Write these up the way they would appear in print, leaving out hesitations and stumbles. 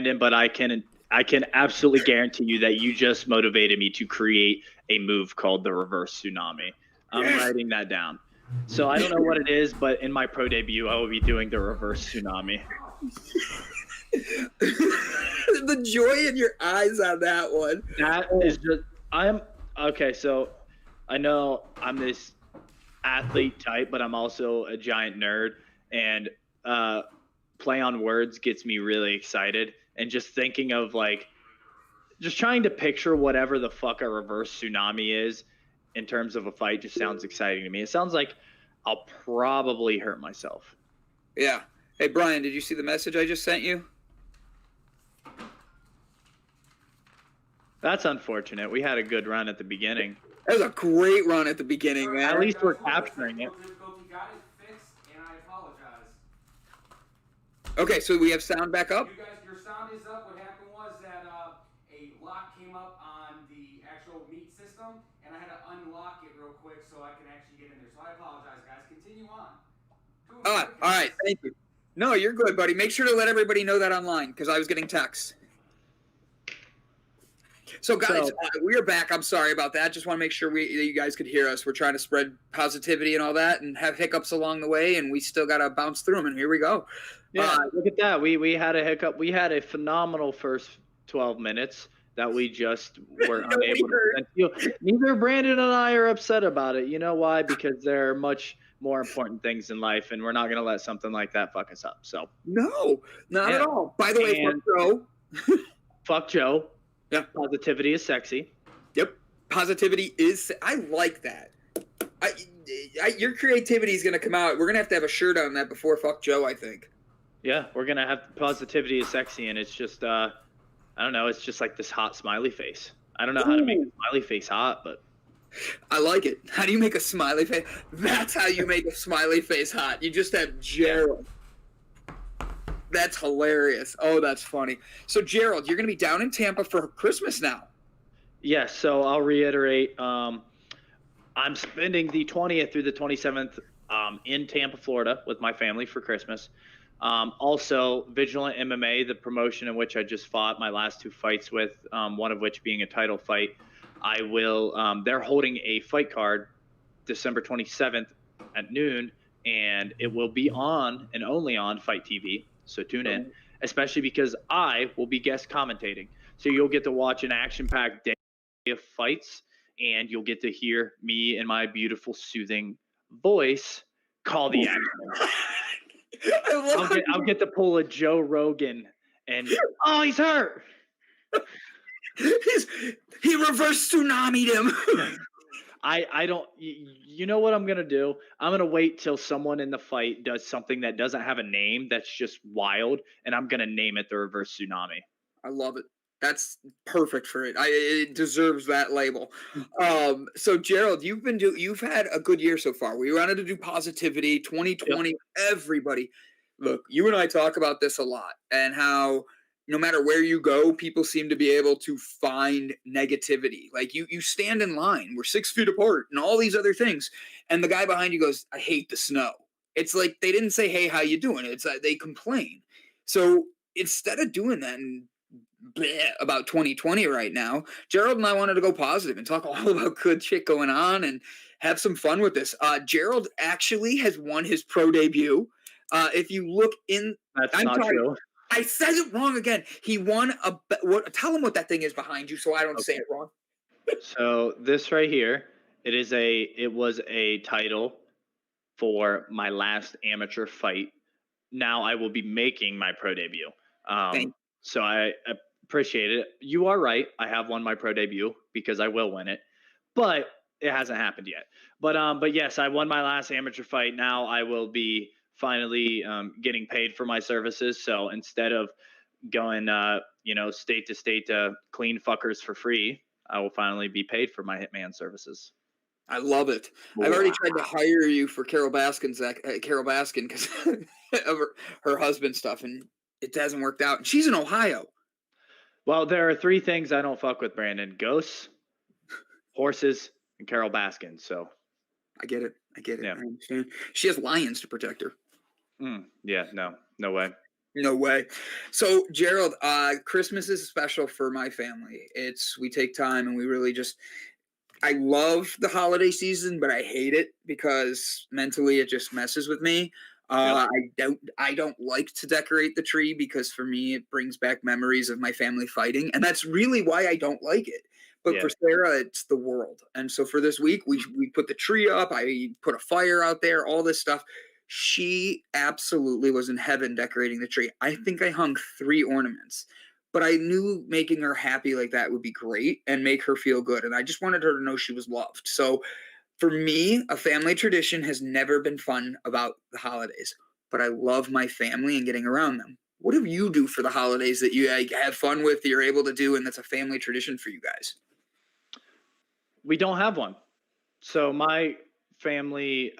Brandon, but I can absolutely guarantee you that you just motivated me to create a move called the reverse tsunami. I'm writing that down. So I don't know what it is, but in my pro debut, I will be doing the reverse tsunami. The joy in your eyes on that one. That is just okay. So I know I'm this athlete type, but I'm also a giant nerd, and play on words gets me really excited. And just thinking of just trying to picture whatever the fuck a reverse tsunami is in terms of a fight just sounds exciting to me. It sounds like I'll probably hurt myself. Yeah. Hey, Brian, did you see the message I just sent you? That's unfortunate. We had a good run at the beginning. That was a great run at the beginning, man. At least we're capturing it. Okay, so we have sound back up? You guys, your sound is up. What happened was that a lock came up on the actual meat system, and I had to unlock it real quick so I can actually get in there. So I apologize, guys. Continue on. All right, thank you. No, you're good, buddy. Make sure to let everybody know that online, because I was getting texts. So, guys, we are back. I'm sorry about that. Just want to make sure you guys could hear us. We're trying to spread positivity and all that and have hiccups along the way, and we still got to bounce through them, and here we go. Yeah, look at that. We had a hiccup. We had a phenomenal first 12 minutes that we just were unable to. Neither Brandon and I are upset about it. You know why? Because there are much more important things in life, and we're not going to let something like that fuck us up. So no, not at all. By the way, fuck Joe. Fuck Joe. Yeah. Positivity is sexy. Yep. Positivity is. I like that. Your creativity is going to come out. We're going to have a shirt on that before fuck Joe, I think. Yeah, we're going to have positivity is sexy, and it's just, I don't know, it's just like this hot smiley face. I don't know how to make a smiley face hot, but. I like it. How do you make a smiley face? That's how you make a smiley face hot. You just have Jerald. That's hilarious. Oh, that's funny. So, Jerald, you're going to be down in Tampa for Christmas now. Yes, so I'll reiterate. I'm spending the 20th through the 27th in Tampa, Florida with my family for Christmas. Also, Vigilant MMA, the promotion in which I just fought my last two fights with, one of which being a title fight. I will. They're holding a fight card December 27th at noon, and it will be on and only on Fight TV. So tune in, especially because I will be guest commentating. So you'll get to watch an action-packed day of fights, and you'll get to hear me and my beautiful, soothing voice call the action. I'll get to pull a Joe Rogan and, oh, he's hurt. He reverse tsunami'd him. I don't, you know what I'm going to do? I'm going to wait till someone in the fight does something that doesn't have a name that's just wild, and I'm going to name it the reverse tsunami. I love it. That's perfect for it. It deserves that label. So Jerald, you've had a good year so far. We wanted to do positivity, 2020, everybody. Look, you and I talk about this a lot, and how no matter where you go, people seem to be able to find negativity. Like you stand in line, we're 6 feet apart and all these other things. And the guy behind you goes, I hate the snow. It's like, they didn't say, hey, how you doing? It's like they complain. So instead of doing that and about 2020 right now, Jerald and I wanted to go positive and talk all about good shit going on and have some fun with this. Jerald actually has won his pro debut. If you look in, that's not true. I said it wrong again. He won tell him what that thing is behind you so I don't say it wrong. So this right here, it was a title for my last amateur fight. Now I will be making my pro debut. So I appreciate it. You are right. I have won my pro debut because I will win it, but it hasn't happened yet. But yes, I won my last amateur fight. Now I will be finally getting paid for my services. So instead of going, state to state to clean fuckers for free, I will finally be paid for my hitman services. I love it. Wow. I've already tried to hire you for Carol Baskin because of her husband stuff, and it hasn't worked out. And she's in Ohio. Well, there are 3 things I don't fuck with, Brandon: ghosts, horses, and Carol Baskin. So I get it. Yeah. I understand. She has lions to protect her. Yeah, no way. No way. So, Jerald, Christmas is special for my family. We take time and we really just, I love the holiday season, but I hate it because mentally it just messes with me. Yep. I don't like to decorate the tree because for me it brings back memories of my family fighting, and that's really why I don't like it. But Yeah. for Sarah, it's the world. And so for this week, we put the tree up. I put a fire out there, all this stuff. She absolutely was in heaven decorating the tree. I think I hung 3 ornaments, but I knew making her happy like that would be great and make her feel good. And I just wanted her to know she was loved. So for me, a family tradition has never been fun about the holidays, but I love my family and getting around them. What do you do for the holidays that you have fun with, that you're able to do, and that's a family tradition for you guys? We don't have one. So my family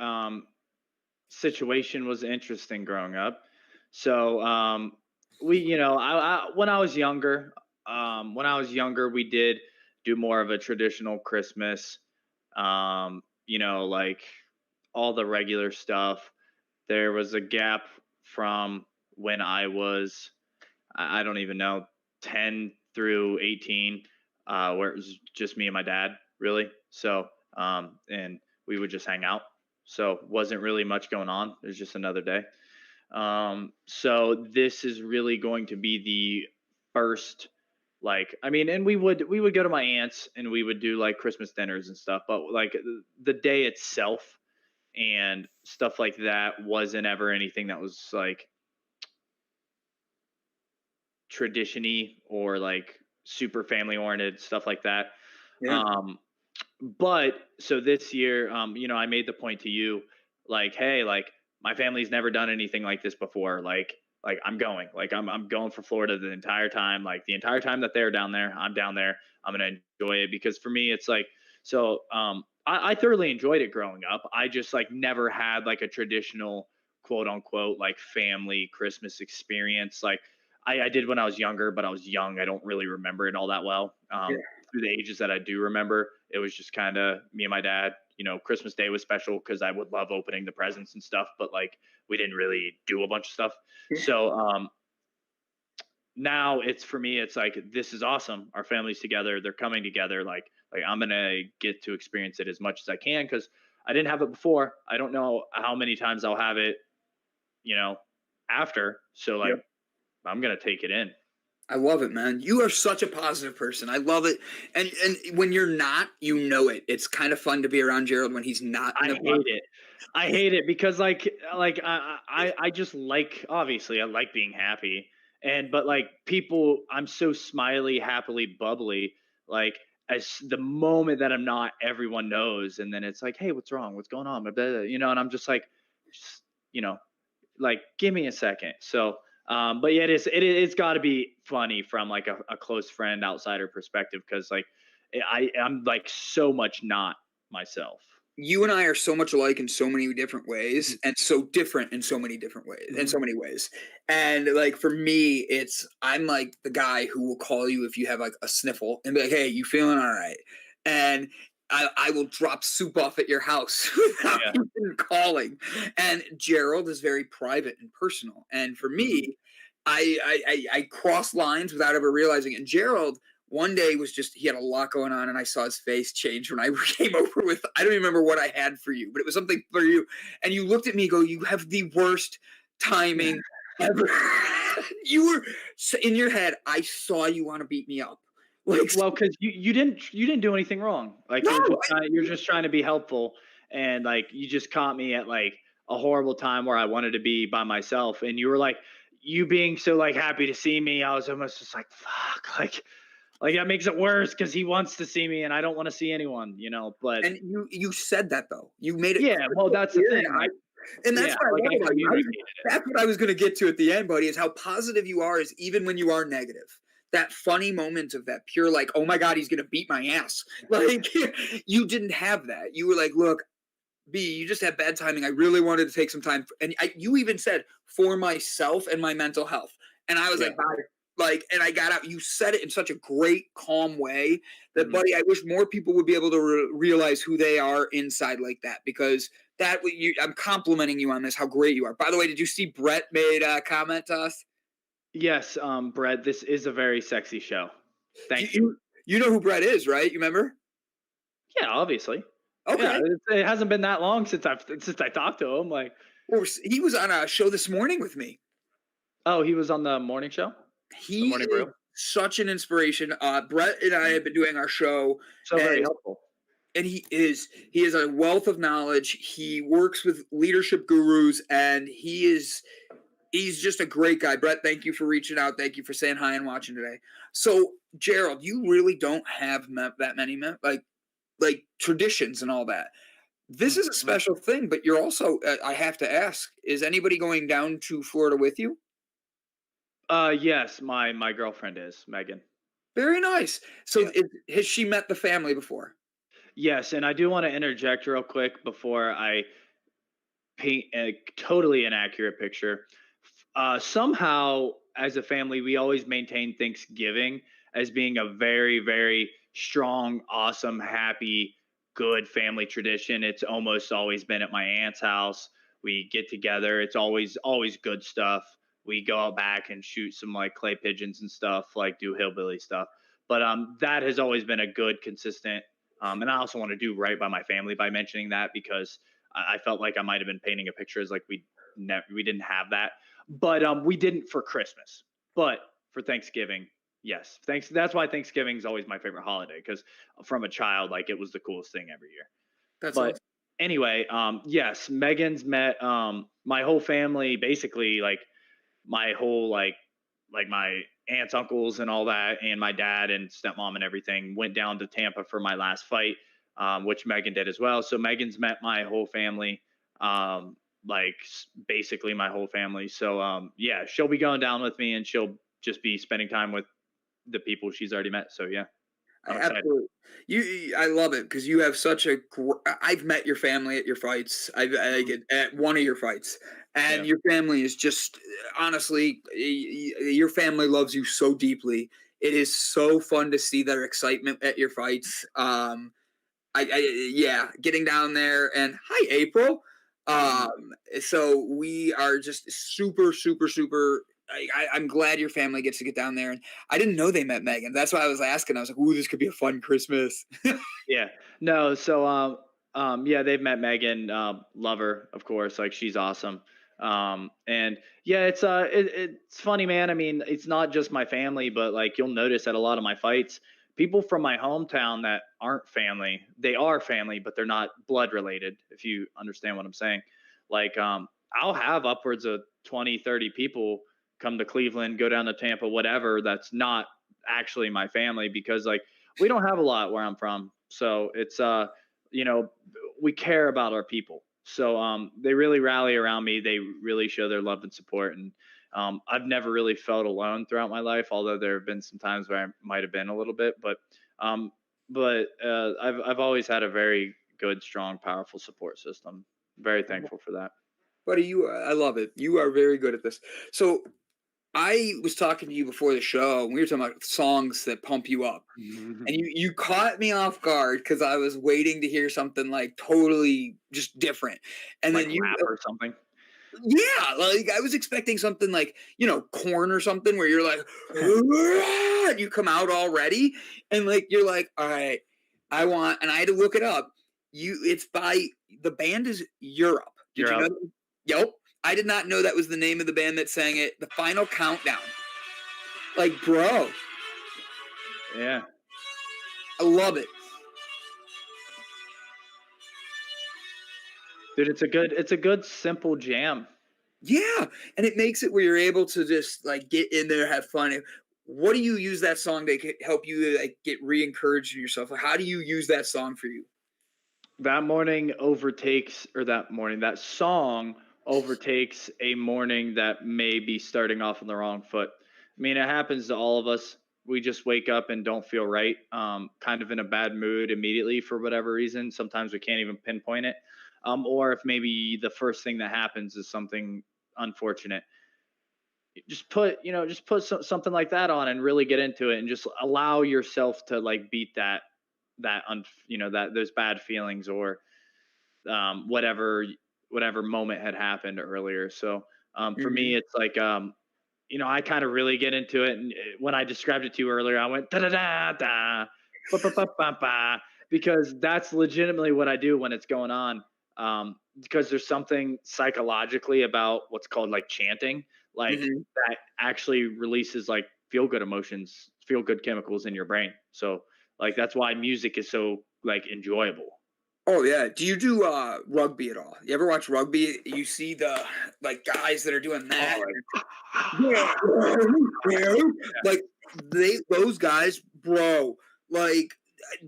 situation was interesting growing up. So when I was younger, we did do more of a traditional Christmas. Like all the regular stuff. There was a gap from when I was, I don't even know, 10 through 18, where it was just me and my dad, really. So, and we would just hang out. So, wasn't really much going on. It was just another day. So this is really going to be the first, and we would go to my aunt's and we would do like Christmas dinners and stuff, but like the day itself and stuff like that wasn't ever anything that was like tradition-y or like super family oriented, stuff like that. Yeah. But so this year, I made the point to you, like, hey, like my family's never done anything like this before. Like I'm going for Florida the entire time. Like the entire time that they're down there, I'm down there. I'm gonna enjoy it because for me, it's like so. I thoroughly enjoyed it growing up. I just like never had like a traditional quote unquote like family Christmas experience. Like I did when I was younger, but I was young. I don't really remember it all that well. Yeah. Through the ages that I do remember, it was just kind of me and my dad. Christmas Day was special because I would love opening the presents and stuff, but like we didn't really do a bunch of stuff. Yeah. So now it's for me, it's like this is awesome. Our family's together, they're coming together. Like I'm gonna get to experience it as much as I can because I didn't have it before. I don't know how many times I'll have it, after. So like Yep. I'm gonna take it in. I love it, man. You are such a positive person. I love it. And when you're not, you know it. It's kind of fun to be around Jerald when he's not. I hate it. I hate it because I just like, obviously I like being happy, but like people, I'm so smiley, happily bubbly. Like as the moment that I'm not, everyone knows, and then it's like, hey, what's wrong? What's going on? And I'm just like, just, like give me a second. So but yeah, it's got to be funny from like a close friend outsider perspective because like I'm like so much not myself. You and I are so much alike in so many different ways, Mhm. and so different in so many different ways, in so Mhm. many ways. And like for me, I'm like the guy who will call you if you have like a sniffle and be like, "Hey, you feeling all right?" And I will drop soup off at your house without Yeah. even calling. And Jerald is very private and personal, and for Mhm. me, I cross lines without ever realizing it. And Jerald one day was just, he had a lot going on, and I saw his face change when I came over with, I don't remember what I had for you, but it was something for you. And you looked at me and go, you have the worst timing ever. You were in your head, I saw you want to beat me up. Like, Well, because you didn't do anything wrong. Like no, you're just trying to be helpful, and like you just caught me at like a horrible time where I wanted to be by myself, and you were like you being so like happy to see me. I was almost just like fuck, like that makes it worse because he wants to see me and I don't want to see anyone. But and you said that though. You made it yeah, well, that's the clear, thing. and that's Yeah, what I like love I about you. communicated it. That's what I was going to get to at the end, buddy, is how positive you are, is even when you are negative. That funny moment of that pure, like, oh my God, he's going to beat my ass. Like, you didn't have that. You were like, look, B, you just had bad timing. I really wanted to take some time. And you even said, for myself and my mental health. And I was Yeah. like, bye. Like, and I got out. You said it in such a great, calm way that, Mhm. buddy, I wish more people would be able to realize who they are inside like that, because I'm complimenting you on this, how great you are. By the way, did you see Brett made a comment to us? Yes, Brett, this is a very sexy show. You Thank you. you, you know who Brett is, right? You remember? Yeah, obviously. Yeah, Okay. it hasn't been that long since I talked to him. Like, Well, he was on a show this morning with me. oh, he was on the morning show, the He morning is brew. such an inspiration. Brett and I Mhm. have been doing our show, So very and helpful. he is a wealth of knowledge. He works with leadership gurus, and he's just a great guy. Brett, thank you for reaching out. Thank you for saying hi and watching today. So, Jerald, you really don't have that many like traditions and all that. This is a Mhm. special thing, but you're also. I have to ask: is anybody going down to Florida with you? Yes, my girlfriend is Megan. Very nice. So, Yeah. has she met the family before? Yes, and I do want to interject real quick before I paint a totally inaccurate picture. Somehow, as a family, we always maintain Thanksgiving as being a very, very strong, awesome, happy, good family tradition. It's almost always been at my aunt's house. We get together. It's always good stuff. We go out back and shoot some like clay pigeons and stuff, like do hillbilly stuff. But that has always been a good, consistent. And I also want to do right by my family by mentioning that because I felt like I might have been painting a picture as like we didn't have that, but we didn't for Christmas. But for Thanksgiving, yes, thanks. That's why Thanksgiving is always my favorite holiday because from a child, like it was the coolest thing every year. That's But awesome. anyway, yes, Megan's met my whole family, basically like my whole like my aunts, uncles, and all that, and my dad and stepmom and everything went down to Tampa for my last fight, which Megan did as well. So Megan's met my whole family, like basically my whole family. So yeah, she'll be going down with me, and she'll just be spending time with the people she's already met. So yeah, I I'm excited. absolutely. I love it because you have such a. I've met your family at your fights. I Mhm. get at one of your fights, and Yeah. your family is just honestly, your family loves you so deeply. It is so fun to see their excitement at your fights. Yeah, getting down there and hi April. Mhm. So we are just super, super, super. I'm glad your family gets to get down there, and I didn't know they met Megan. That's why I was asking. I was like, "Ooh, this could be a fun Christmas." Yeah. No, so yeah, they've met Megan, love her, of course, like she's awesome. And yeah, it's funny, man. I mean, it's not just my family, but like you'll notice at a lot of my fights, people from my hometown that aren't family, they are family, but they're not blood related, if you understand what I'm saying. Like I'll have upwards of 20, 30 people come to Cleveland, go down to Tampa, whatever, that's not actually my family because like we don't have a lot where I'm from. So it's you know, we care about our people. So they really rally around me. They really show their love and support. And I've never really felt alone throughout my life, although there have been some times where I might have been a little bit. Um, I've always had a very good, strong, powerful support system. Very thankful for that. Buddy, I love it. You are very good at this. So I was talking to you before the show, and we were talking about songs that pump you up. And you caught me off guard because I was waiting to hear something like totally just different. And Like then rap or something. yeah, like I was expecting something like, corn or something where you're like, and you come out already. And like, you're like, all right, and I had to look it up. It's by, the band is Europe. Did You're you know up. that? Yep. I did not know that was the name of the band that sang it. The Final Countdown. Like, bro, Yeah. I love it. Dude, it's a good simple jam. Yeah, and it makes it where you're able to just like get in there, have fun. What do you use that song to help you like get re-encouraged in yourself? Like, how do you use that song for you? That song overtakes a morning that may be starting off on the wrong foot. I mean, it happens to all of us. We just wake up and don't feel right, kind of in a bad mood immediately for whatever reason. Sometimes we can't even pinpoint it. Or if maybe the first thing that happens is something unfortunate, just put something like that on and really get into it and just allow yourself to like beat that those bad feelings or whatever moment had happened earlier. So for me, Mhm. it's like I kind of really get into it. And when I described it to you earlier, I went da da da da, ba ba ba ba ba, because that's legitimately what I do when it's going on. Because there's something psychologically about what's called like chanting, like Mhm. that actually releases like feel good emotions, feel good chemicals in your brain. So like that's why music is so like enjoyable. Oh yeah. Do you do rugby at all? You ever watch rugby? You see the like guys that are doing that. Oh, like, Yeah, yeah. Like those guys, bro. Like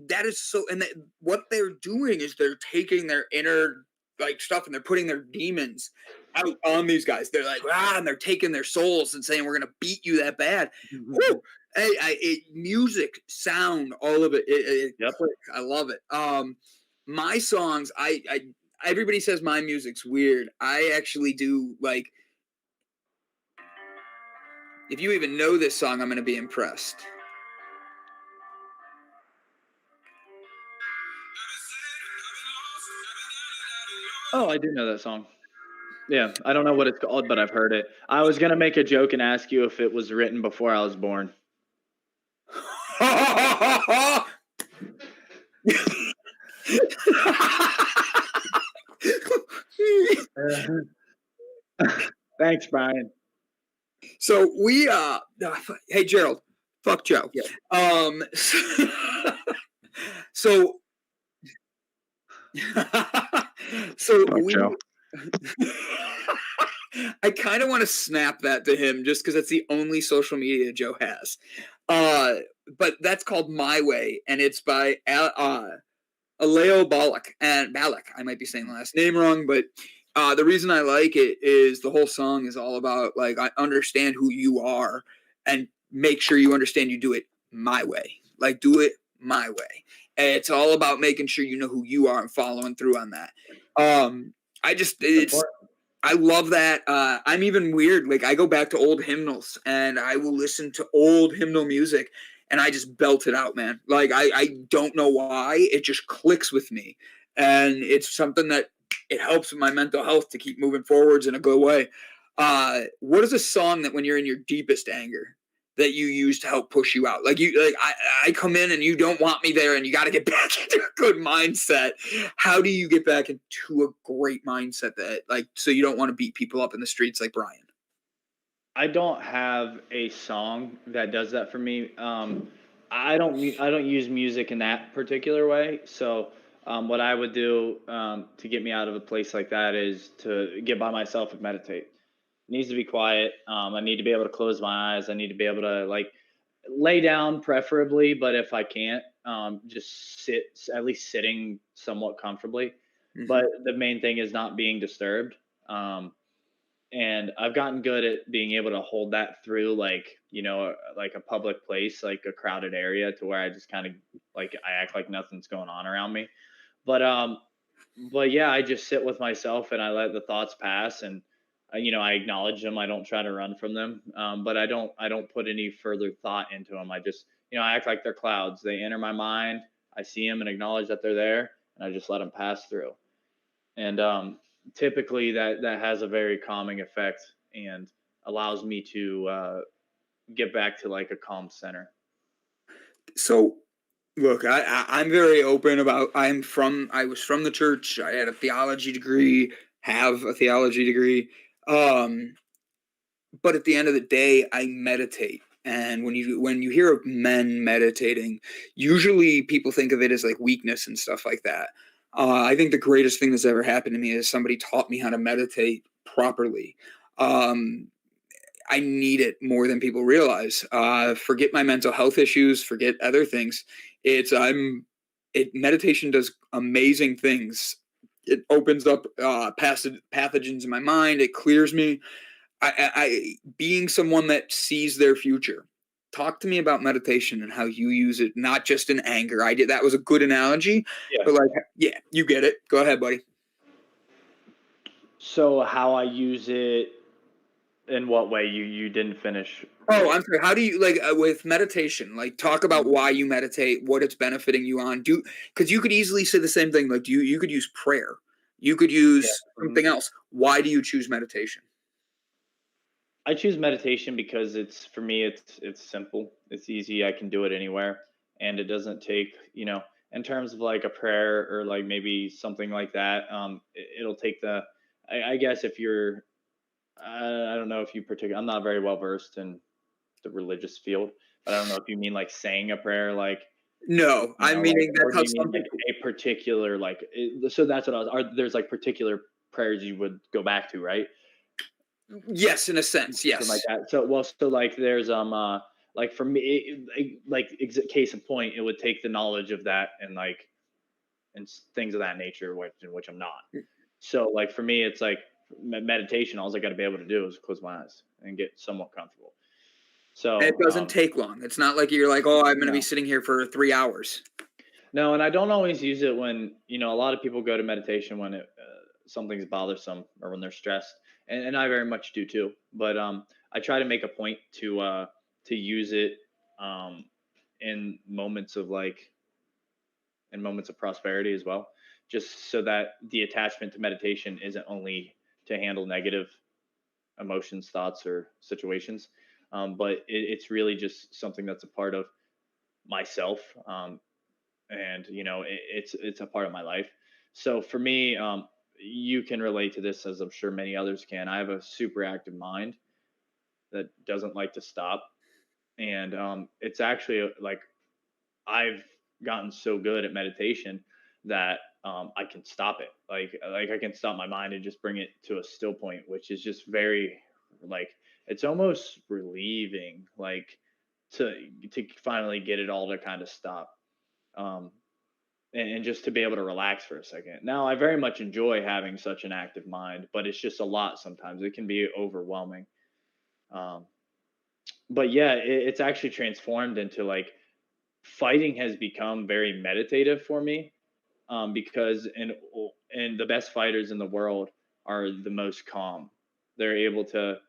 that is so. And what they're doing is they're taking their inner like stuff and they're putting their demons out on these guys. They're like and they're taking their souls and saying we're gonna beat you that bad. Whew. Hey, music, sound, all of it. It yep. clicks. I love it. My songs, I everybody says my music's weird. I actually do like if you even know this song, I'm going to be impressed. Oh, I do know that song. Yeah, I don't know what it's called, but I've heard it. I was gonna make a joke and ask you if it was written before I was born. Thanks, Brian. So we hey Jerald, fuck Joe. Yeah. So so Fuck we Joe. I kind of want to snap that to him just because that's the only social media Joe has. But that's called My Way, and it's by Aleo Balak and Balak. I might be saying the last name wrong, but the reason I like it is the whole song is all about like I understand who you are and make sure you understand you do it my way. Like do it my way. And it's all about making sure you know who you are and following through on that. I love that. I'm even weird. Like I go back to old hymnals and I will listen to old hymnal music and I just belt it out, man. Like I don't know why. It just clicks with me. And it's something that it helps with my mental health to keep moving forwards in a good way. What is a song that when you're in your deepest anger that you use to help push you out? Like I come in and you don't want me there and you got to get back into a good mindset. How do you get back into a great mindset that like, so you don't want to beat people up in the streets like Brian? I don't have a song that does that for me. I don't use music in that particular way. So what I would do to get me out of a place like that is to get by myself and meditate. It needs to be quiet. I need to be able to close my eyes. I need to be able to like lay down, preferably, but if I can't, just sit, at least sitting somewhat comfortably. Mhm. But the main thing is not being disturbed. And I've gotten good at being able to hold that through, like like a public place, like a crowded area, to where I just kind of like I act like nothing's going on around me. But yeah, I just sit with myself and I let the thoughts pass, and I acknowledge them. I don't try to run from them, but I don't put any further thought into them. I just I act like they're clouds. They enter my mind. I see them and acknowledge that they're there, and I just let them pass through. And typically that has a very calming effect and allows me to get back to like a calm center. So look, I'm very open about I was from the church. I had a theology degree, have a theology degree. Um, but at the end of the day, I meditate. And when you hear of men meditating, usually people think of it as like weakness and stuff like that. I think the greatest thing that's ever happened to me is somebody taught me how to meditate properly. Um, I need it more than people realize. Forget my mental health issues, forget other things. Meditation does amazing things. It opens up pathogens in my mind. It clears me. Being someone that sees their future. Talk to me about meditation and how you use it, not just in anger. That was a good analogy, Yeah. but like, yeah, you get it. Go ahead, buddy. So how I use it, in what way? You didn't finish. Oh, I'm sorry. How do you like with meditation? Like, talk about why you meditate, what it's benefiting you on. Because you could easily say the same thing. Like, you could use prayer, you could use Yeah. something else. Why do you choose meditation? I choose meditation because for me it's simple. It's easy. I can do it anywhere, and it doesn't take, in terms of like a prayer or like maybe something like that. It'll take I guess if you're I don't know if you particular. I'm not very well versed in the religious field, but I don't know if you mean like saying a prayer, like, No, I'm like, meaning or that's do how you mean some like people. a particular like? So that's what I was. There's like particular prayers you would go back to, right? Yes, in a sense, Something like yes. that. So like there's like for me, case in point, it would take the knowledge of that and like things of that nature, which I'm not. So like for me, it's like meditation. All I got to be able to do is close my eyes and get somewhat comfortable. And it So doesn't take long. It's not like you're like, oh, I'm going to be no, sitting here for 3 hours. no, and I don't always use it when a lot of people go to meditation when something's bothersome or when they're stressed, and I very much do too. But I try to make a point to use it um, in moments of prosperity as well, just so that the attachment to meditation isn't only to handle negative emotions, thoughts, or situations, but it's really just something that's a part of myself. And it's a part of my life. So for me, you can relate to this, as I'm sure many others can. I have a super active mind that doesn't like to stop, and it's actually like I've gotten so good at meditation that I can stop it. Like I can stop my mind and just bring it to a still point, which is just very like it's almost relieving, like to finally get it all to kind of stop. Um, and just to be able to relax for a second. Now, I very much enjoy having such an active mind, but it's just a lot sometimes. It can be overwhelming. Um, but yeah, it's actually transformed into like fighting has become very meditative for me, because the best fighters in the world are the most calm. They're able to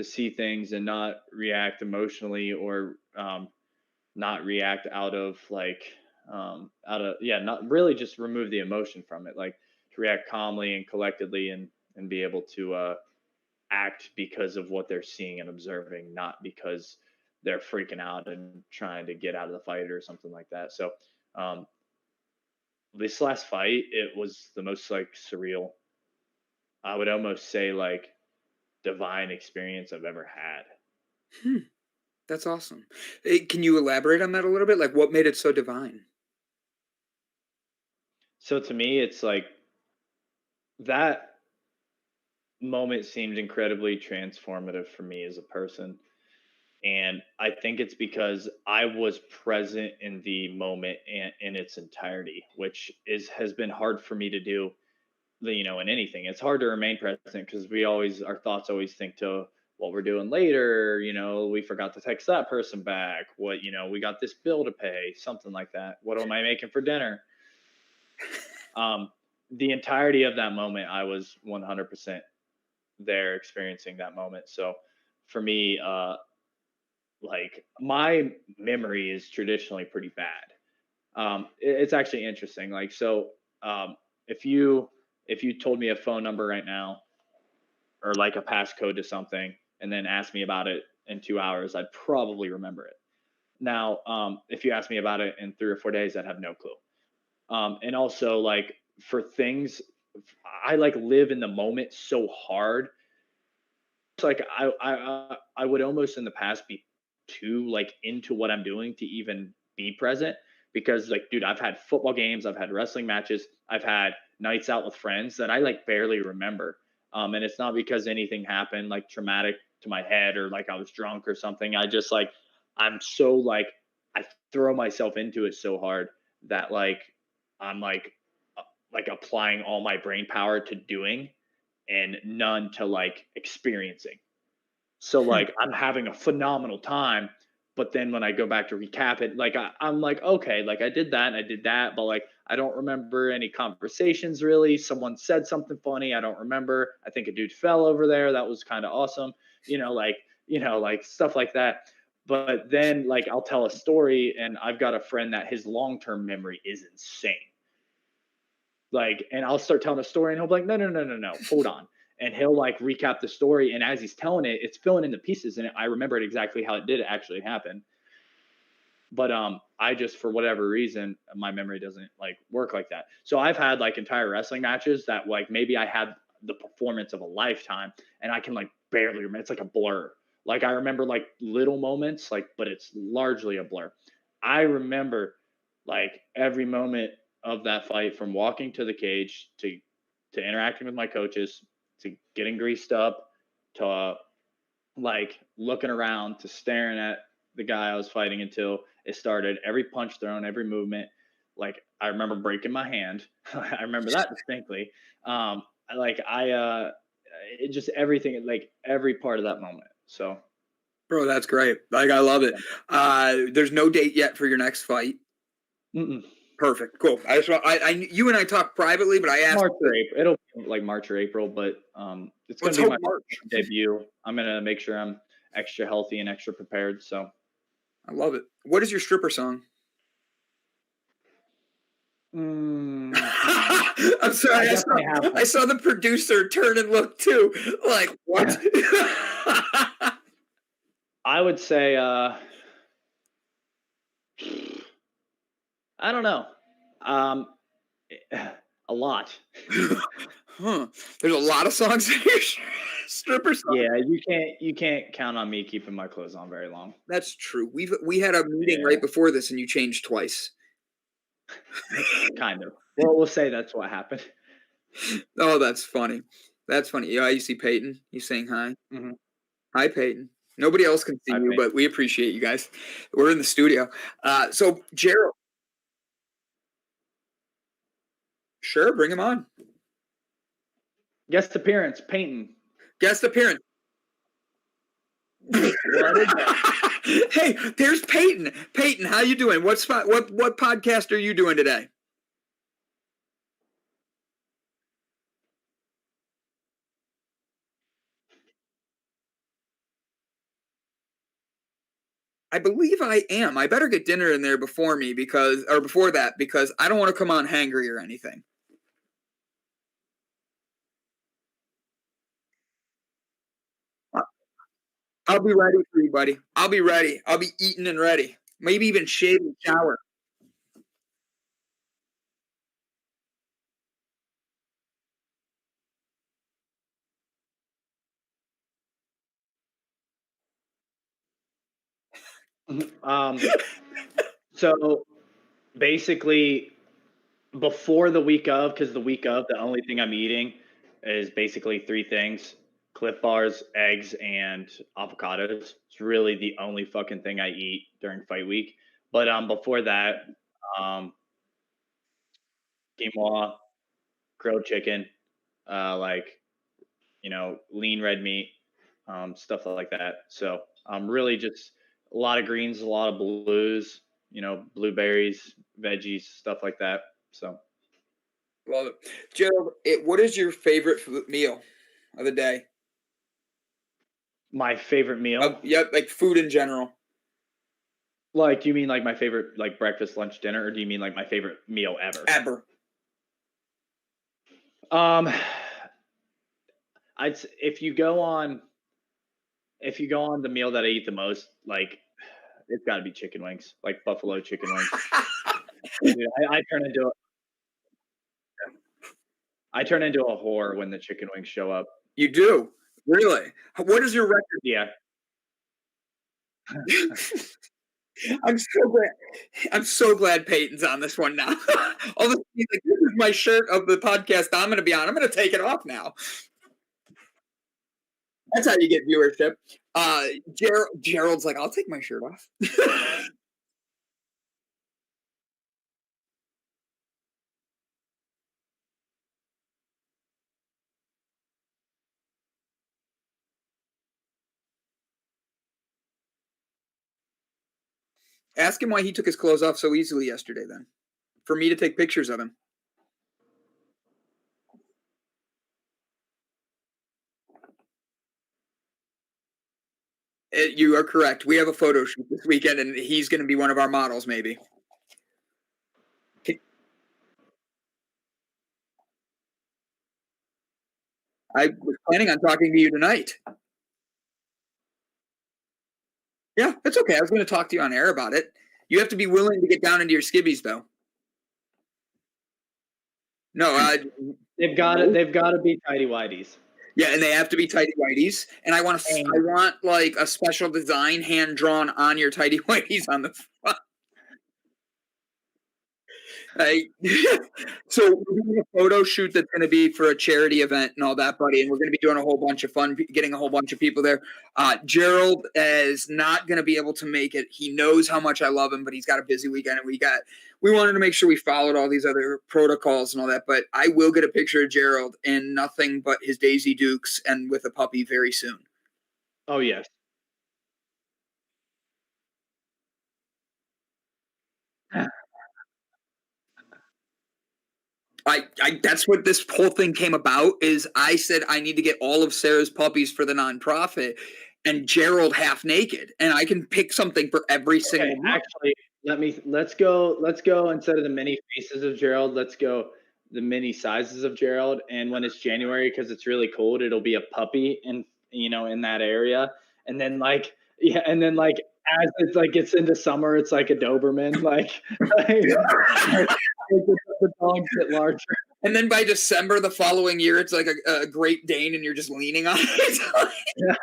see things and not react emotionally or not react out of not really just remove the emotion from it, like to react calmly and collectedly and be able to act because of what they're seeing and observing, not because they're freaking out and trying to get out of the fight or something like that. So um this last fight, it was the most like surreal, I would almost say like divine experience I've ever had. Hmm, that's awesome. Can you elaborate on that a little bit? Like, what made it so divine? So to me, it's like that moment seemed incredibly transformative for me as a person. And I think it's because I was present in the moment in its entirety, which has been hard for me to do. In anything, it's hard to remain present because our thoughts always think to what we're doing later. We forgot to text that person back. We got this bill to pay, something like that. What am I making for dinner? Um, the entirety of that moment, I was 100% there experiencing that moment. So for me, like my memory is traditionally pretty bad. It's actually interesting. Like, so if you told me a phone number right now or like a passcode to something and then asked me about it in 2 hours, I'd probably remember it. Now, if you ask me about it in 3 or 4 days, I'd have no clue. And also like for things, I like live in the moment so hard. It's like I would almost in the past be too like into what I'm doing to even be present, because like dude, I've had football games, I've had wrestling matches, I've had nights out with friends that I like barely remember. And it's not because anything happened like traumatic to my head or like I was drunk or something. I just like I'm so like I throw myself into it so hard that like I'm like applying all my brain power to doing and none to like experiencing. So Hmm. like I'm having a phenomenal time, but then when I go back to recap it, like I'm like, okay, like I did that and I did that, but like I don't remember any conversations really. Someone said something funny, I don't remember. I think a dude fell over there. That was kind of awesome. Like stuff like that. But then like I'll tell a story and I've got a friend that his long-term memory is insane. Like, and I'll start telling a story and he'll be like, no, no, no, no, no, hold on. and he'll like recap the story. And as he's telling it, it's filling in the pieces. And I remembered exactly how it did actually happen. But I just, for whatever reason, my memory doesn't like work like that. So I've had like entire wrestling matches that like maybe I had the performance of a lifetime and I can like barely remember. It's like a blur. Like I remember like little moments, like, but it's largely a blur. I remember like every moment of that fight, from walking to the cage to interacting with my coaches, to getting greased up, to like looking around, to staring at the guy I was fighting until it started. Every punch thrown, every movement. Like I remember breaking my hand. I remember that distinctly. Like it just everything, like every part of that moment. So, Bro, that's great. Like, I love it. There's no date yet for your next fight. mm-mm. Perfect. Cool. You and I talked privately, but I asked. March or April. It'll be like March or April, but it's going to be my March debut. I'm going to make sure I'm extra healthy and extra prepared. So I love it. What is your stripper song? I'm sorry. I saw the producer turn and look too. Like, what? I would say, I don't know. A lot. Huh. There's a lot of songs in your stripper song. Yeah, you can't count on me keeping my clothes on very long. That's true. We had a meeting right before this, and you changed twice. Kind of. Well, we'll say that's what happened. Oh, that's funny. That's funny. Yeah, you see Peyton. He's saying hi. Mm-hmm. Hi, Peyton. Nobody else can see you, but we appreciate you guys. We're in the studio. So, Jerald. Sure, bring him on. Guest appearance, Peyton. Guest appearance. Hey, there's Peyton. Peyton, how you doing? What podcast are you doing today? I believe I am. I better get dinner in there before that because I don't want to come on hangry or anything. I'll be ready for you, buddy. I'll be ready. I'll be eating and ready. Maybe even shave and shower. So basically, before the week of, because the week of, the only thing I'm eating is basically three things: Cliff Bars, eggs, and avocados. It's really the only fucking thing I eat during fight week. But before that, quinoa, grilled chicken, like lean red meat, stuff like that. So really just a lot of greens, a lot of blues, blueberries, veggies, stuff like that. So love it. Jerald, what is your favorite meal of the day? My favorite meal? Yep, like food in general. Like, do you mean like my favorite like breakfast, lunch, dinner, or do you mean like my favorite meal ever? Ever. If you go on the meal that I eat the most, like it's got to be chicken wings, like buffalo chicken wings. Dude, I turn into a whore when the chicken wings show up. You do? Really? What is your record? Yeah. I'm so glad Peyton's on this one now. All of a sudden, he's like, this is my shirt of the podcast I'm going to be on. I'm going to take it off now. That's how you get viewership. Jerald's like, I'll take my shirt off. Ask him why he took his clothes off so easily yesterday, then. For me to take pictures of him. You are correct. We have a photo shoot this weekend, and he's going to be one of our models, maybe. I was planning on talking to you tonight. Yeah, it's okay. I was going to talk to you on air about it. You have to be willing to get down into your skibbies, though. No, They've got to. They've got to be tidy whities. yeah, and they have to be tidy whities. And I want like a special design hand drawn on your tidy whities on the front. So we're doing a photo shoot that's going to be for a charity event and all that, buddy. And we're going to be doing a whole bunch of fun, getting a whole bunch of people there. Jerald is not going to be able to make it. He knows how much I love him, but he's got a busy weekend, and we wanted to make sure we followed all these other protocols and all that. But I will get a picture of Jerald in nothing but his Daisy Dukes and with a puppy very soon. Oh yes. That's what this whole thing came about. Is I said I need to get all of Sarah's puppies for the nonprofit, and Jerald half naked, and I can pick something for every single one. Actually, let's go instead of the mini faces of Jerald, let's go the mini sizes of Jerald. And when it's January, because it's really cold, it'll be a puppy in that area. And then as it's like gets into summer, it's like a Doberman. The dogs get larger. And then by December the following year, it's like a Great Dane, and you're just leaning on it. Yeah.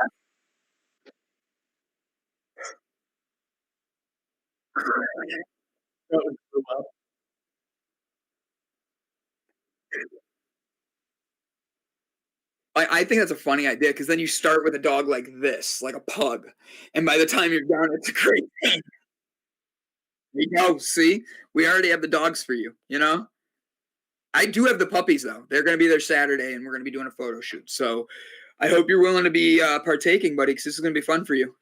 I think that's a funny idea, because then you start with a dog like this, like a pug, and by the time you're done, it's a Great Dane. There you go. See, we already have the dogs for you. I do have the puppies, though. They're going to be there Saturday, and we're going to be doing a photo shoot. So I hope you're willing to be partaking, buddy, because this is going to be fun for you.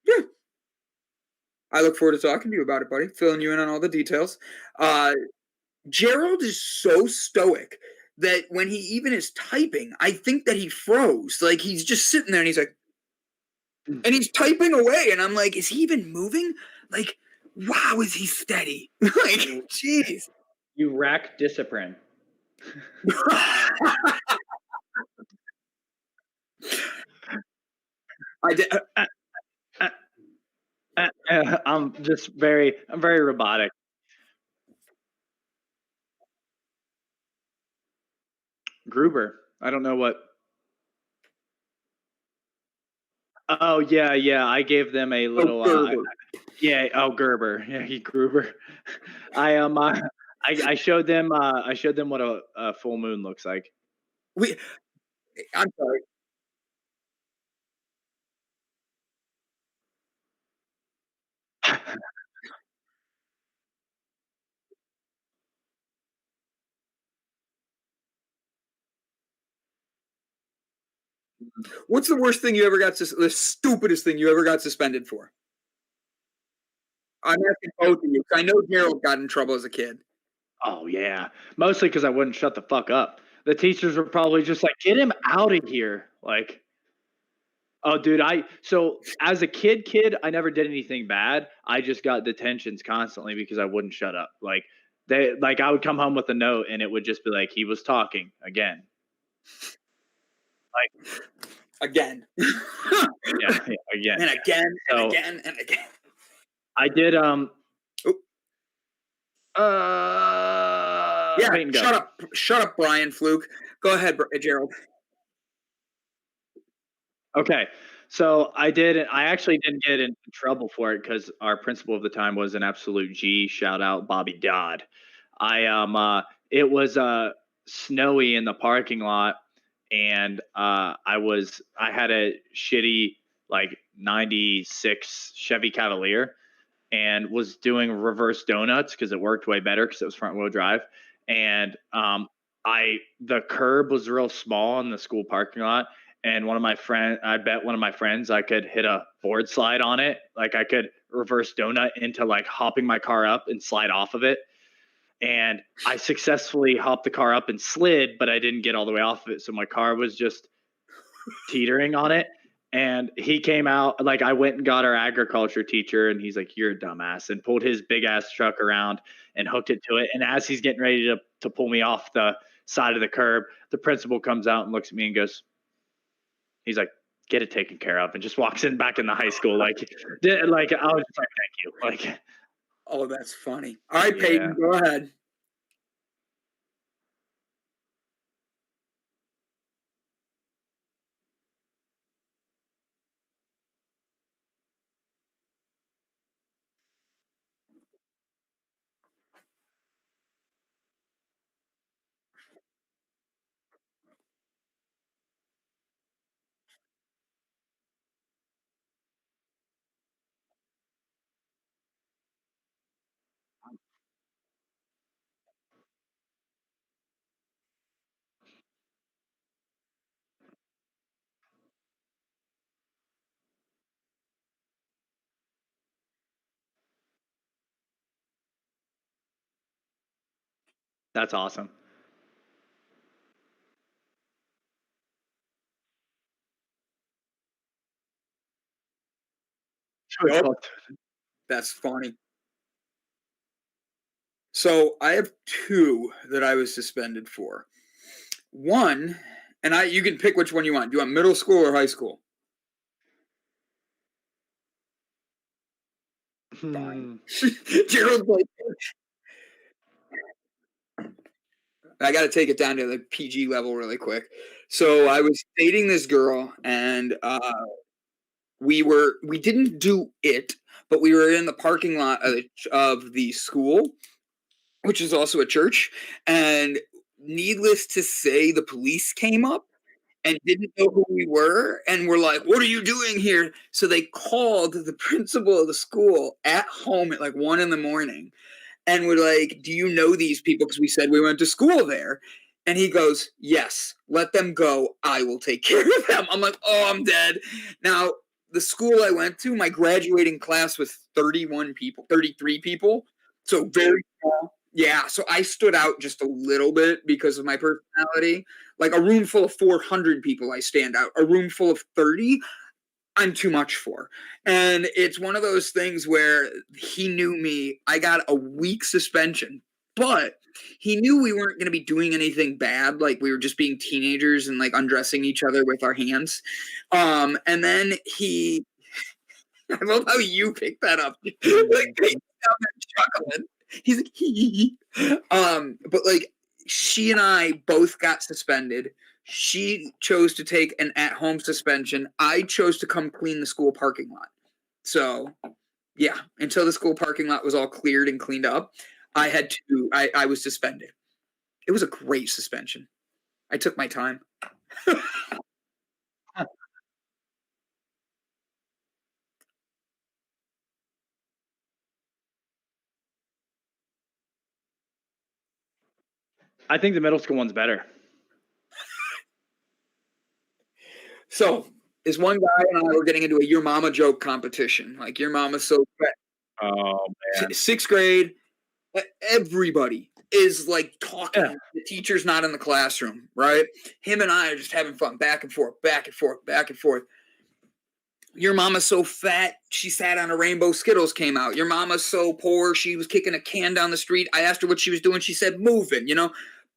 Yeah. I look forward to talking to you about it, buddy, filling you in on all the details. Jerald is so stoic that when he even is typing, I think that he froze. Like, he's just sitting there, and he's like, and he's typing away, and I'm like, is he even moving? Like, wow, is he steady? Like, jeez. You rack discipline. I did. I'm very robotic. Gruber. I don't know what. Oh yeah. I gave them a little. Gerber. Yeah, he Gruber. I showed them. I showed them what a full moon looks like. I'm sorry. What's the worst thing you ever got? The stupidest thing you ever got suspended for? I'm asking both of you. I know Jerald got in trouble as a kid. Oh yeah, mostly because I wouldn't shut the fuck up. The teachers were probably just like, "Get him out of here!" Like, oh, dude, so as a kid, I never did anything bad. I just got detentions constantly because I wouldn't shut up. Like I would come home with a note, and it would just be like, he was talking again. Like again. yeah, again. And again, and again, and again. I did yeah, shut up, Brian Fluke. Go ahead, Jerald. Okay. So I actually didn't get in trouble for it because our principal of the time was an absolute G. Shout out Bobby Dodd. It was snowy in the parking lot, and I had a shitty like 96 Chevy Cavalier, and was doing reverse donuts because it worked way better because it was front wheel drive. And the curb was real small in the school parking lot. And I bet one of my friends I could hit a board slide on it. Like I could reverse donut into like hopping my car up and slide off of it. and I successfully hopped the car up and slid, but I didn't get all the way off of it. So my car was just teetering on it. And he came out, like I went and got our agriculture teacher, and he's like, "You're a dumbass," and pulled his big ass truck around and hooked it to it. And as he's getting ready to pull me off the side of the curb, the principal comes out and looks at me and goes, he's like, "Get it taken care of," and just walks in back in the high school. Like I was just like, "Thank you." Like, oh, that's funny. All right, Peyton, go ahead. that's awesome. Yep. That's funny. So I have two that I was suspended for. One, and you can pick which one you want. Do you want middle school or high school? Fine. Jerald, like, I got to take it down to the PG level really quick. So I was dating this girl, and we didn't do it, but we were in the parking lot of the school, which is also a church. And needless to say, the police came up and didn't know who we were and were like, "What are you doing here?" So they called the principal of the school at home at like 1 a.m. and we're like, "Do you know these people?" Because we said we went to school there. And he goes, "Yes, let them go. I will take care of them." I'm like, "Oh, I'm dead." Now, the school I went to, my graduating class was 31 people, 33 people. So very small. Yeah. So I stood out just a little bit because of my personality. Like a room full of 400 people, I stand out. A room full of 30, I'm too much for. And it's one of those things where he knew me. I got a week suspension, but he knew we weren't going to be doing anything bad. Like we were just being teenagers and like undressing each other with our hands. And then I love how you picked that up. Like he's down there chuckling. He's like, hee. But like she and I both got suspended. She chose to take an at-home suspension. I chose to come clean the school parking lot. So, yeah, until the school parking lot was all cleared and cleaned up, I was suspended. It was a great suspension. I took my time. I think the middle school one's better. So, this one guy and I were getting into a your mama joke competition. Like, your mama's so fat. Oh man. 6th grade, everybody is like talking. Yeah. The teacher's not in the classroom, right? Him and I are just having fun, back and forth, back and forth, back and forth. Your mama's so fat, she sat on a rainbow Skittles came out. Your mama's so poor, she was kicking a can down the street. I asked her what she was doing. She said, moving,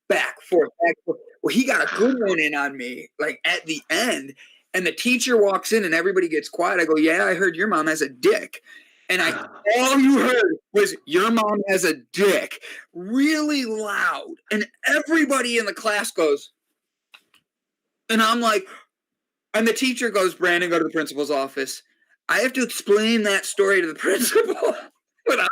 back, forth, back, forth. Well, he got a good one in on me, like at the end. And the teacher walks in and everybody gets quiet. I go, "Yeah, I heard your mom has a dick." And all you heard was, "Your mom has a dick," really loud. And everybody in the class goes, and I'm like, and the teacher goes, "Brandon, go to the principal's office." I have to explain that story to the principal without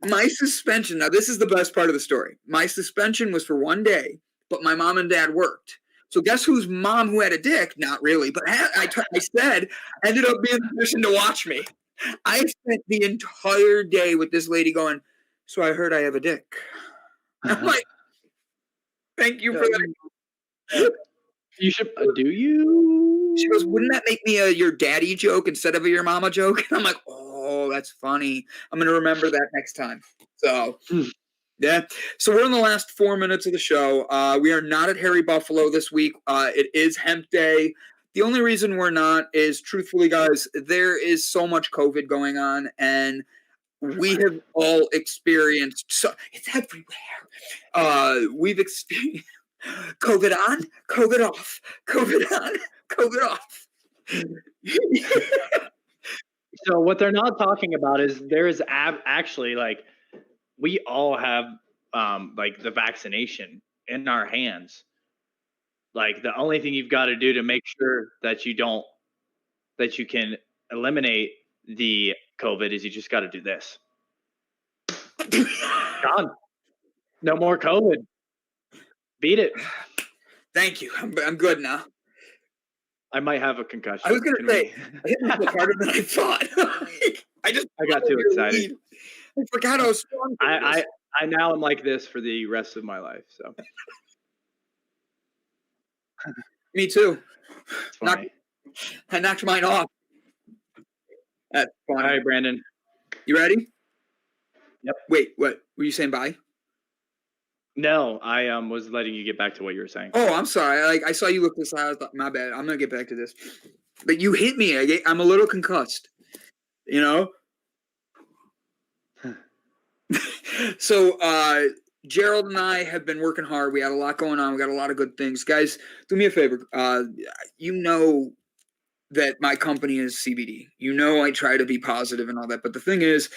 my suspension. Now, this is the best part of the story. My suspension was for 1 day, but my mom and dad worked. So guess whose mom who had a dick? Not really, but I said ended up being the person to watch me. I spent the entire day with this lady going, "So I heard I have a dick." I'm like, "Thank you for that." You should. Do you? She goes, "Wouldn't that make me your daddy joke instead of a your mama joke?" And I'm like, "Oh, that's funny. I'm going to remember that next time. So, Hmm. yeah. So we're in the last 4 minutes of the show. We are not at Harry Buffalo this week. It is Hemp Day. The only reason we're not is, truthfully, guys, there is so much COVID going on, and we have all experienced. So it's everywhere. We've experienced COVID on, COVID off, COVID on, COVID off. So what they're not talking about is there is actually like we all have like the vaccination in our hands. Like the only thing you've got to do to make sure that you can eliminate the COVID is you just got to do this. Gone. No more COVID. Beat it. Thank you. I'm good now. I might have a concussion. I was going to say, I hit me harder than I thought. I got too excited. I forgot I was strong. I now am like this for the rest of my life. So me too. I I knocked mine off. That's funny. All right, Brandon. You ready? Yep. Wait, what were you saying? Bye. No, I was letting you get back to what you were saying. Oh, I'm sorry. I saw you look this loud. I thought, my bad. I'm gonna get back to this. But you hit me. I'm a little concussed. You know. So Jerald and I have been working hard. We had a lot going on. We got a lot of good things. Guys, do me a favor. You know that my company is CBD. You know I try to be positive and all that. But the thing is,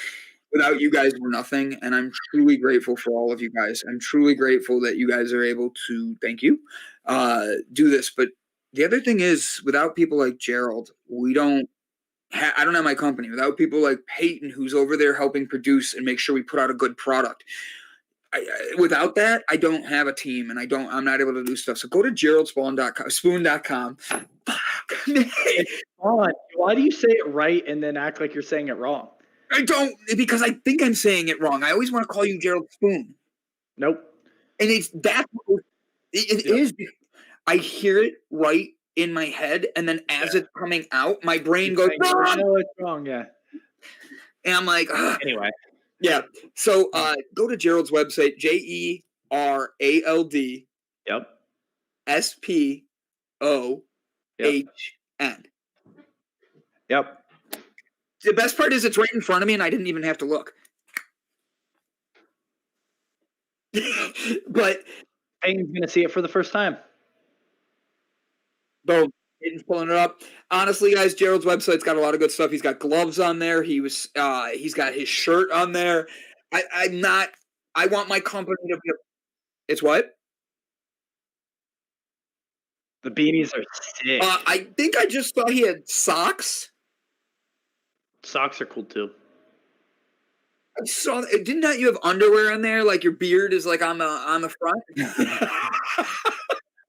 without you guys, we're nothing. And I'm truly grateful for all of you guys. I'm truly grateful that you guys are able to, thank you, do this. But the other thing is, without people like Jerald, I don't have my company. Without people like Peyton, who's over there helping produce and make sure we put out a good product. Without that, I don't have a team, and I'm not able to do stuff. So go to JeraldSpoon.com. Why do you say it right and then act like you're saying it wrong? I don't, because I think I'm saying it wrong. I always want to call you Jerald Spoon. Nope. And it is. I hear it right in my head, and then as it's coming out, my brain goes, I know it's wrong, yeah. And I'm like, ugh. Anyway. Yeah. So go to Jerald's website, JERALD. Yep. SPOHN. Yep. The best part is it's right in front of me, and I didn't even have to look. But Peyton's gonna see it for the first time. Boom. Peyton's pulling it up. Honestly, guys, Jerald's website's got a lot of good stuff. He's got gloves on there. He's got his shirt on there. I want my company to be. It's what? The beanies are sick. I think I just saw he had socks. Socks are cool too. I saw. Didn't you have underwear on there? Like your beard is like on the front.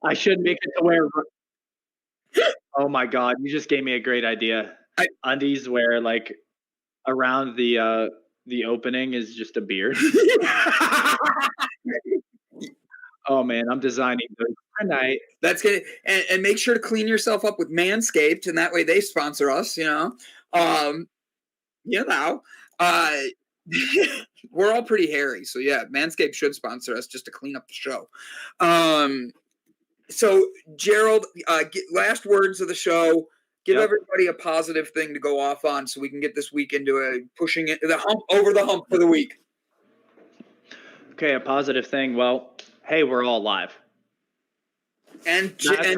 I should make it to wear. Oh my god! You just gave me a great idea. Undies where like around the opening is just a beard. Oh man, I'm designing those tonight. That's good. And make sure to clean yourself up with Manscaped, and that way they sponsor us. We're all pretty hairy, so yeah, Manscaped should sponsor us just to clean up the show. So Jerald, last words of the show. Give everybody a positive thing to go off on, so we can get this week into pushing it over the hump for the week. Okay, a positive thing. Well, hey, we're all alive. And that's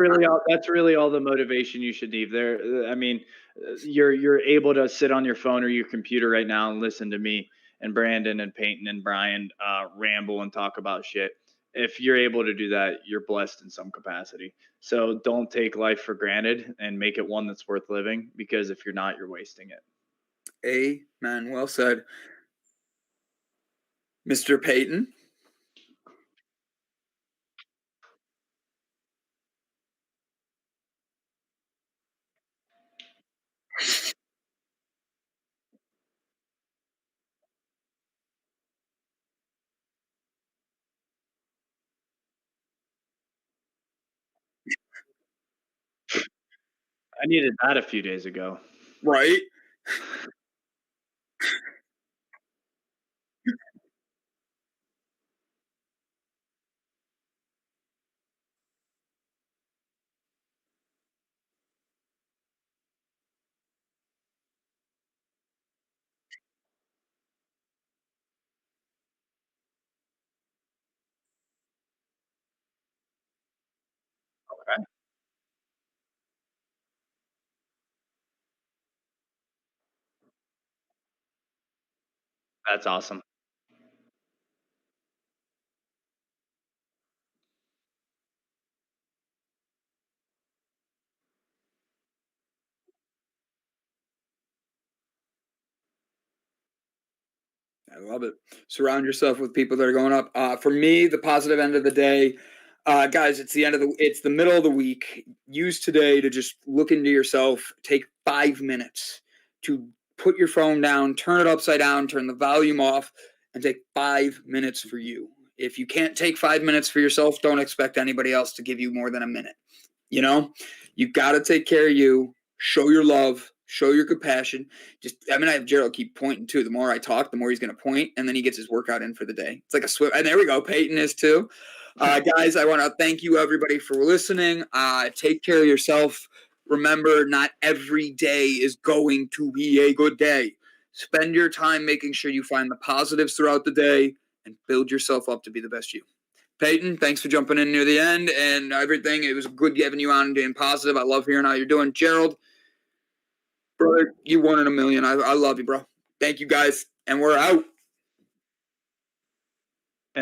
really all the motivation you should need. There, I mean, you're able to sit on your phone or your computer right now and listen to me and Brandon and Peyton and Brian ramble and talk about shit. If you're able to do that, you're blessed in some capacity. So don't take life for granted and make it one that's worth living, because if you're not, you're wasting it. Amen. Well said. Mr. Peyton. I needed that a few days ago. Right? That's awesome. I love it. Surround yourself with people that are going up. For me, the positive end of the day, guys, it's the middle of the week. Use today to just look into yourself. Take 5 minutes to put your phone down, turn it upside down, turn the volume off, and take 5 minutes for you. If you can't take 5 minutes for yourself, don't expect anybody else to give you more than a minute. You know, you got to take care of you. Show your love. Show your compassion. I have Jerald keep pointing too. The more I talk, the more he's going to point, and then he gets his workout in for the day. It's like a swim. And there we go. Peyton is too. Guys, I want to thank you everybody for listening. Take care of yourself. Remember, not every day is going to be a good day. Spend your time making sure you find the positives throughout the day and build yourself up to be the best you. Peyton, thanks for jumping in near the end and everything. It was good having you on and being positive. I love hearing how you're doing. Jerald, brother, you 1 in a million. I love you, bro. Thank you, guys. And we're out.